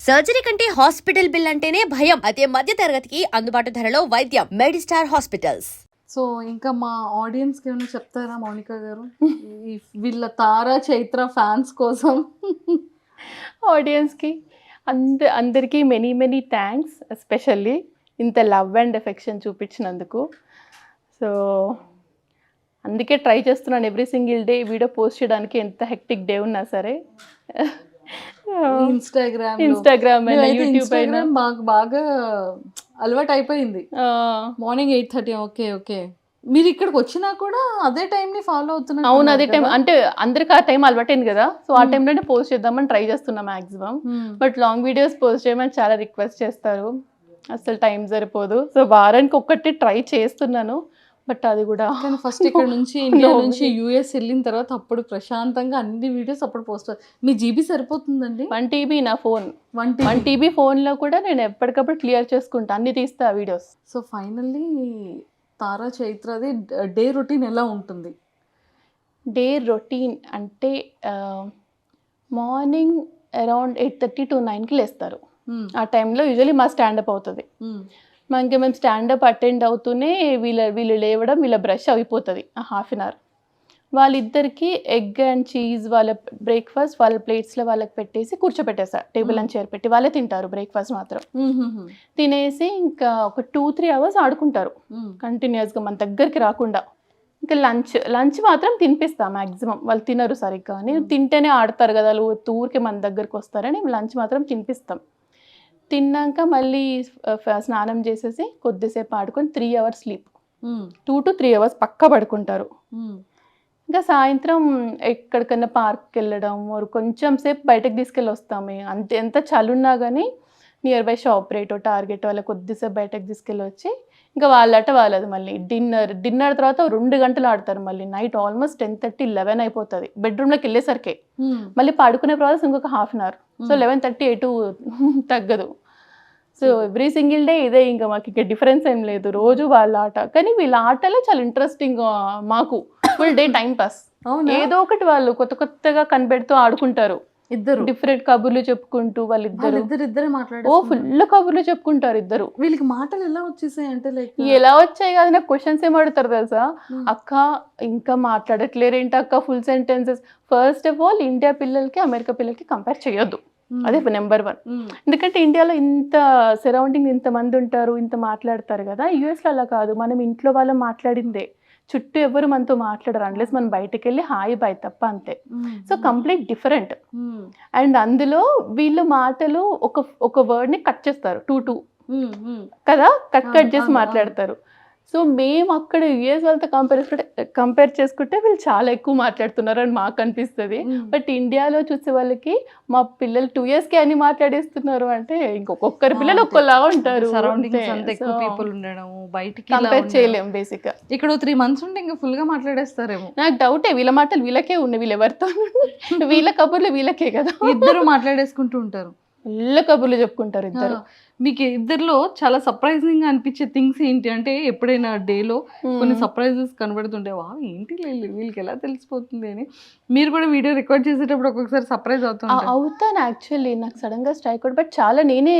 Surgery కంటే hospital bill అంటేనే భయం. అదే మధ్య తరగతికి అందుబాటు ధరలో వైద్యం. Medistar hospitals. సో ఇంకా మా ఆడియన్స్కి ఏమైనా చెప్తారా మౌనిక గారు, వీళ్ళ తారా చైత్ర ఫ్యాన్స్ కోసం? ఆడియన్స్కి అందరికీ మెనీ థ్యాంక్స్, ఎస్పెషల్లీ ఇంత లవ్ అండ్ ఎఫెక్షన్ చూపించినందుకు. సో అందుకే ట్రై చేస్తున్నాను every single day video post చేయడానికి, ఎంత హెక్టిక్ డే ఉన్నా సరే. ఇన్స్టాగ్రామ్ అయినా యూట్యూబ్ అయినా మాకు బాగా అలవాటు అయిపోయింది. మార్నింగ్ 8:30. ఓకే మీరు ఇక్కడికి వచ్చినా కూడా అదే టైంని ఫాలో అవుతున్నారు? అవును, అదే టైం. అంటే అందరికి ఆ టైం అలవాటైంది కదా, సో ఆ టైంలోనే పోస్ట్ చేద్దామని ట్రై చేస్తున్నా maximum. But long videos post చేయమని చాలా రిక్వెస్ట్ చేస్తారు, అసలు టైం సరిపోదు. సో వారానికి ఒక్కటి ట్రై చేస్తున్నాను, బట్ అది కూడా ఫస్ట్ ఇక్కడ నుంచి ఇండియా నుంచి యూఎస్ వెళ్ళిన తర్వాత అప్పుడు ప్రశాంతంగా అన్ని వీడియోస్ అప్పుడు పోస్ట్. మీ జీబీ సరిపోతుందండి? 1 TB నా ఫోన్. 1 TB ఫోన్లో కూడా నేను ఎప్పటికప్పుడు క్లియర్ చేసుకుంటా, అన్ని తీస్తా వీడియోస్. సో ఫైనల్లీ తారా చైత్రది డే రొటీన్ ఎలా ఉంటుంది? డే రొటీన్ అంటే మార్నింగ్ అరౌండ్ 8:30 to 9కి లేస్తారు. ఆ టైంలో యూజువలీ మా స్టాండప్ అవుతుంది. మనకి మేము స్టాండప్ అటెండ్ అవుతూనే వీళ్ళు లేవడం, వీళ్ళ బ్రష్ అయిపోతుంది 1/2 an hour. వాళ్ళిద్దరికి ఎగ్ అండ్ చీజ్ వాళ్ళ బ్రేక్ఫాస్ట్ వాళ్ళ ప్లేట్స్లో వాళ్ళకి పెట్టేసి కూర్చోపెట్టేస్తారు, టేబుల్ అండ్ చైర్ పెట్టి. వాళ్ళే తింటారు బ్రేక్ఫాస్ట్ మాత్రం. తినేసి ఇంకా ఒక 2-3 hours ఆడుకుంటారు కంటిన్యూస్గా, మన దగ్గరికి రాకుండా. ఇంకా లంచ్ మాత్రం తినిపిస్తాం మ్యాక్సిమం. వాళ్ళు తినరు సరిగ్గా అని, తింటేనే ఆడతారు కదా వాళ్ళు, ఊరికే మన దగ్గరికి వస్తారని లంచ్ మాత్రం తినిపిస్తాం. తిన్నాక మళ్ళీ స్నానం చేసేసి కొద్దిసేపు ఆడుకొని 3 hours స్లీప్. 2 to 3 hours పక్కా పడుకుంటారు. ఇంకా సాయంత్రం ఎక్కడికన్నా పార్క్కి వెళ్ళడం, కొంచెం సేపు బయటకు తీసుకెళ్ళి వస్తాము. ఎంత చలున్నా కానీ నియర్ బై షాప్ రేటో టార్గెట్ వాళ్ళ కొద్దిసేపు బయటకు తీసుకెళ్ళి వచ్చి ఇంకా వాళ్ళట వాళ్ళది. మళ్ళీ డిన్నర్ తర్వాత 2 గంటలు ఆడతారు. మళ్ళీ నైట్ ఆల్మోస్ట్ 10:30, 11 అయిపోతుంది బెడ్రూమ్లోకి వెళ్ళేసరికి. మళ్ళీ పడుకునే ప్రాసెస్ ఇంకొక 1/2 an hour. సో 11:30 ఎటు తగ్గదు. సో ఎవ్రీ సింగిల్ డే ఇదే, ఇంకా మాకు ఇంకా డిఫరెన్స్ ఏం లేదు. రోజు వాళ్ళ ఆట, కానీ వీళ్ళ ఆటలే చాలా ఇంట్రెస్టింగ్. మాకు ఫుల్ డే టైం పాస్. ఏదో ఒకటి వాళ్ళు కొత్తగా కనిపెడుతూ ఆడుకుంటారు. ఇద్దరు డిఫరెంట్ కబుర్లు చెప్పుకుంటూ వాళ్ళిద్దరే మాట్లాడారు. ఓ ఫుల్ కబుర్లు చెప్పుకుంటారు ఇద్దరు. వీళ్ళకి మాటలు ఎలా వచ్చేసాయి అంటే లైక్ ఎలా వచ్చాయి కాదు, నాకు క్వశ్చన్స్ ఏం అడుగుతారు తెలుసా, అక్క ఇంకా మాట్లాడట్లేరేంటి అక్క full sentences. First of all India పిల్లలకి అమెరికా పిల్లలకి కంపేర్ చేయొద్దు, అదే నెంబర్ 1. ఎందుకంటే ఇండియాలో ఇంత సరౌండింగ్ ఇంతమంది ఉంటారు, ఇంత మాట్లాడతారు కదా. యూఎస్లో అలా కాదు, మనం ఇంట్లో వాళ్ళు మాట్లాడిందే, చుట్టూ ఎవరు మనతో మాట్లాడరు అన్లెస్ మనం బయటకు వెళ్ళి హాయ్ బాయ్ తప్ప, అంతే. So complete different. అండ్ అందులో వీళ్ళు మాటలు ఒక వర్డ్ని కట్ చేస్తారు 2 కదా, కట్ చేసి మాట్లాడతారు. సో మేము అక్కడ యూఎస్ వాళ్ళతో కంపేర్ చేసుకుంటే వీళ్ళు చాలా ఎక్కువ మాట్లాడుతున్నారు అని మాకు అనిపిస్తుంది. బట్ ఇండియాలో చూసే వాళ్ళకి మా పిల్లలు 2 yearsకి అని మాట్లాడేస్తున్నారు అంటే, ఇంకొకరి పిల్లలు ఒక్కలా ఉంటారు. కంపేర్ చేయలేము బేసిక్గా. ఇక్కడ 3 months ఉంటే ఇంకా ఫుల్గా మాట్లాడేస్తారేమో. నాకు డౌటే, వీళ్ళ మాటలు వీళ్ళకే ఉన్నాయి, వీళ్ళు ఎవరితో వీళ్ళ కబుర్లు వీళ్ళకే కదా. ఇద్దరు మాట్లాడేసుకుంటూ ఉంటారు, ఫుల్ కబుర్లు చెప్పుకుంటారు ఇద్దరు. మీకు ఇద్దరిలో చాలా సర్ప్రైజింగ్ అనిపించే థింగ్స్ ఏంటి అంటే, ఎప్పుడైనా డేలో కొన్ని సర్ప్రైజెస్ కనబడుతుంటే వా ఏంటి వీళ్ళకి ఎలా తెలిసిపోతుంది అని మీరు కూడా వీడియో రికార్డ్ చేసేటప్పుడు ఒక్కొక్కసారి సర్ప్రైజ్ అవుతాను. యాక్చువల్లీ నాకు సడన్గా స్ట్రైక్ అవుట్, బట్ చాలా నేనే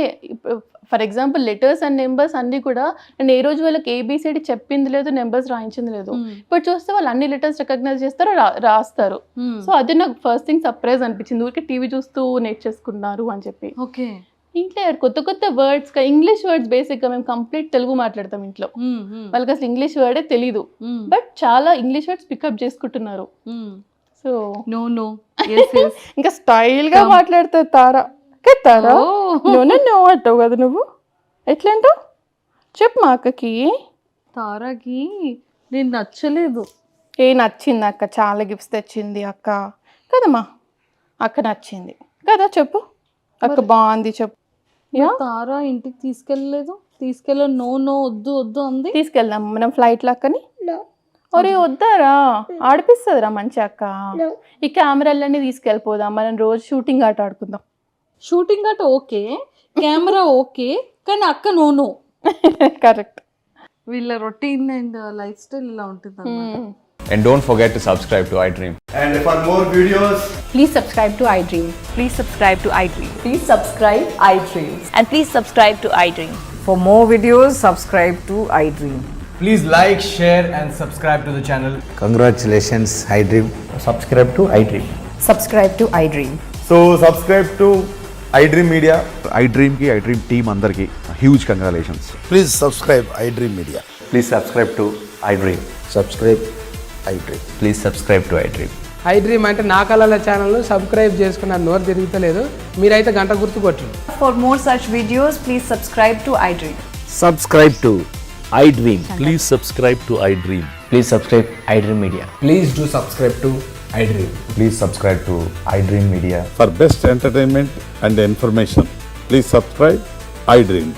for example letters and numbers అన్నీ కూడా నేను ఏ రోజు వాళ్ళకి ABCD చెప్పింది లేదు, నెంబర్స్ రాయించింది లేదు. ఇప్పుడు చూస్తే వాళ్ళు అన్ని లెటర్స్ రికగ్నైజ్ చేస్తారు, రాస్తారు. సో అది నాకు ఫస్ట్ థింగ్ సర్ప్రైజ్ అనిపించింది, ఊరికే టీవీ చూస్తూ నేర్చేసుకున్నారు అని చెప్పి. ఓకే, ఇంట్లో కొత్త వర్డ్స్, ఇంగ్లీష్ వర్డ్స్ బేసిక్గా మేము కంప్లీట్ తెలుగు మాట్లాడతాం ఇంట్లో, వాళ్ళకి అసలు ఇంగ్లీష్ వర్డే తెలీదు, బట్ చాలా ఇంగ్లీష్ వర్డ్స్ పికప్ చేసుకుంటున్నారు. సో నో ఇంకా స్టైల్గా మాట్లాడుతుంది తారా. తారా నో అంటావు కదా నువ్వు, ఎట్లా అంటావు చెప్పు మా అక్కకి. తారాకి నేను నచ్చలేదు. నచ్చింది అక్క, చాలా గిఫ్ట్స్ తెచ్చింది అక్క కదమ్మా, అక్క నచ్చింది కదా చెప్పు అక్క, బాగుంది చెప్పు. తారా ఇంటికి తీసుకెళ్ళలేదు, నో వద్దు అంది. తీసుకెళ్దాం మనం ఫ్లైట్లో అక్కని. ఒరే వద్దారా, ఆడిపిస్తుందిరా మంచి అక్క. ఈ కెమెరాలన్నీ తీసుకెళ్ళిపోదాం, మనం రోజు షూటింగ్ ఆట ఆడుకుందాం. షూటింగ్ ఆట ఓకే, కెమెరా ఓకే, కానీ అక్క నో. కరెక్ట్. వీళ్ళ రొటీన్ అండ్ లైఫ్ స్టైల్ ఇలా ఉంటుంది. And don't forget to subscribe to iDream. And for more videos, Please subscribe to iDream. Please subscribe to iDream. Please subscribe iDream. And please subscribe to iDream. For more videos, subscribe to iDream. please like, share, and subscribe to the channel. Congratulations, iDream. Subscribe to iDream. Subscribe to iDream. So subscribe to iDream Media. iDream ki iDream team అందరికి huge congratulations. Please subscribe iDream Media. Please subscribe to iDream. Subscribe iDream. Please subscribe to iDream. iDream అంటే నా కళల channel subscribe చేసుకున్న నోరు తిరుగుతలేదు మీరైతే గంట గుర్తు కొట్టండి. For more such videos, please subscribe to iDream. Subscribe to iDream. Please subscribe to iDream. Please subscribe iDream Media. Please do subscribe to iDream. Please subscribe to iDream Media. For best entertainment and information please subscribe iDream.